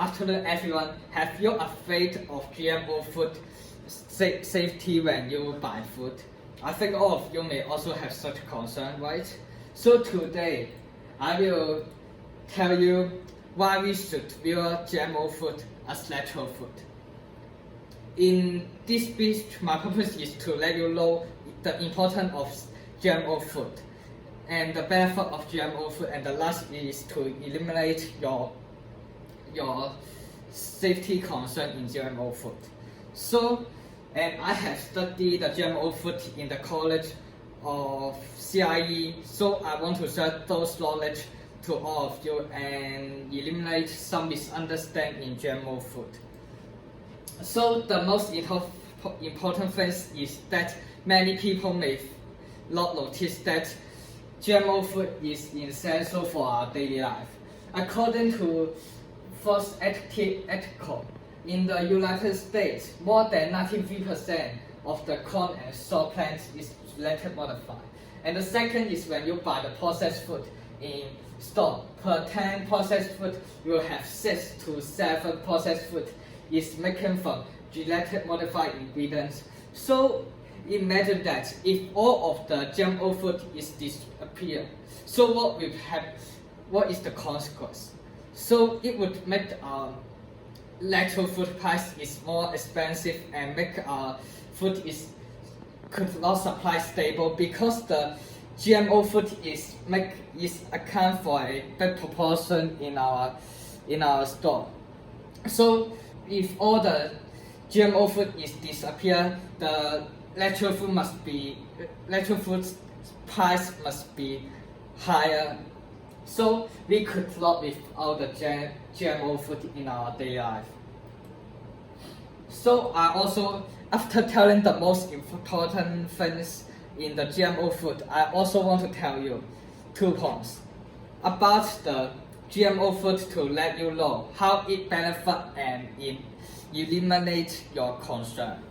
Afternoon, everyone. Have you afraid of GMO food safety when you buy food? I think all of you may also have such concern, right? So today, I will tell you why we should view GMO food as natural food. In this speech, my purpose is to let you know the importance of GMO food and the benefit of GMO food, and the last is to eliminate your safety concern in GMO food. So, and I have studied the GMO food in the College of CIE, so I want to share those knowledge to all of you and eliminate some misunderstanding in GMO food. So the most important thing is that many people may not notice that GMO food is essential for our daily life. According to First article, in the United States, more than 93% of the corn and soy plants is genetically modified. And the second is when you buy the processed food in store. Per 10 processed food, you will have 6 to 7 processed food is making from genetically modified ingredients. So imagine that if all of the GMO food is disappear, so what is the consequence? So it would make natural food price is more expensive and make food could not supply stable, because the GMO food is account for a big proportion in our store. So if all the GMO food is disappear, the natural food price must be higher. So we could not without the GMO food in our daily life. So I also, after telling the most important things in the GMO food, I also want to tell you 2 points about the GMO food to let you know how it benefits and eliminate your concern.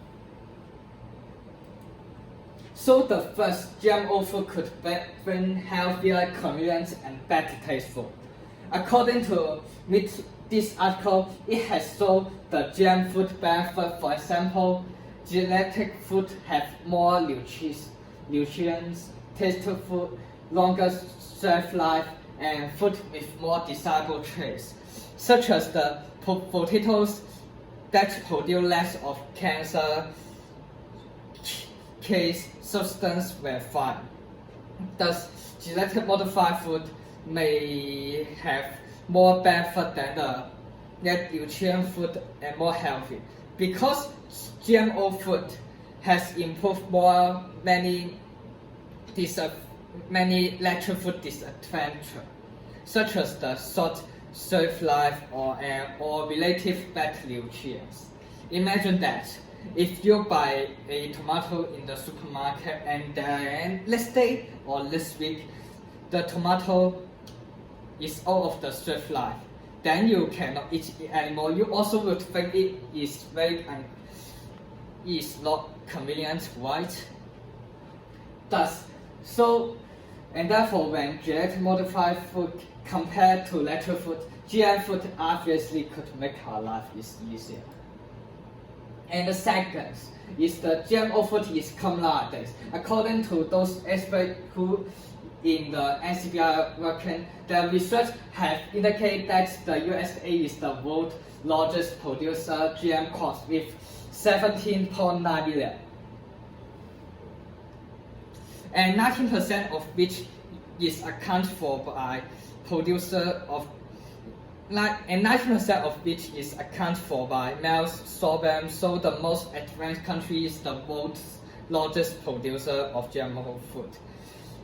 So the first, GMO food could bring healthier, convenient, and better tasteful. According to this article, it has shown the GM food benefit. For example, genetic food have more nutrients, tasteful food, longer shelf life, and food with more desirable traits, such as the potatoes that produce less of cancer case substance when fried. Thus, genetically modified food may have more benefit than the net nutrient food and more healthy, because GMO food has improved many natural food disadvantages, such as the short shelf life or relative bad nutrients. Imagine that if you buy a tomato in the supermarket and then let's say or this week the tomato is out of the shelf life, then you cannot eat it anymore. You also would think it is is not convenient, right? And therefore, when genetically modified food compared to natural food, GM food obviously could make our life easier. And the second is the GMO food is common nowadays. According to those experts who in the NCBI working, the research have indicated that the USA is the world's largest producer of GM crops with 17.9 million. And 19% of which is accounted for by producer of and 90% of which is accounted for by male sorghum. So the most advanced country is the world's largest producer of GMO food.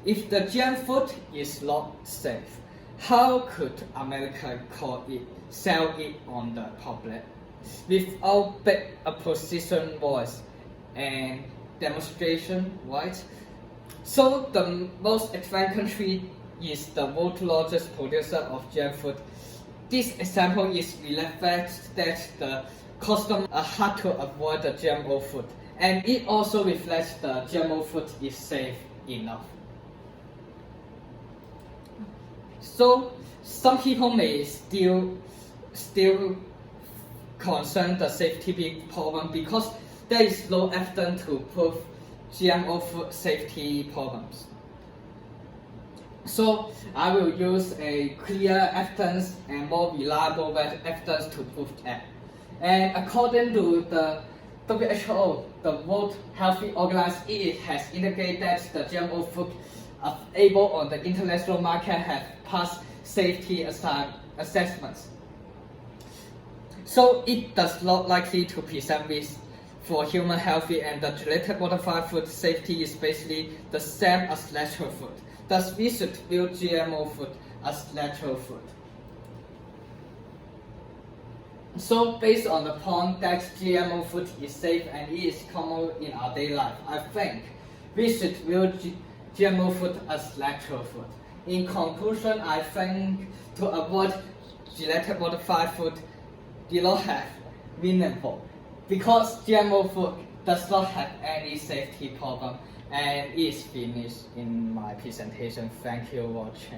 If the GM food is not safe, how could America sell it on the public without big opposition voice and demonstration, right? So the most advanced country is the world's largest producer of GM food. This example is reflects that the customers are hard to avoid the GMO food, and it also reflects the GMO food is safe enough. So some people may still concern the safety problem because there is no evidence to prove GMO food safety problems. So I will use a clear evidence and more reliable evidence to prove that. And according to the WHO, the World Health Organization, it has indicated that the GMO food available on the international market have passed safety assessments. So it does not likely to present risk for human health, and the genetically modified food safety is basically the same as natural food. Thus, we should view GMO food as natural food. So, based on the point that GMO food is safe and it is common in our daily life, I think we should view GMO food as natural food. In conclusion, I think to avoid genetically modified food do not have meaningful because GMO food does not have any safety problem, and is finished in my presentation. Thank you for watching.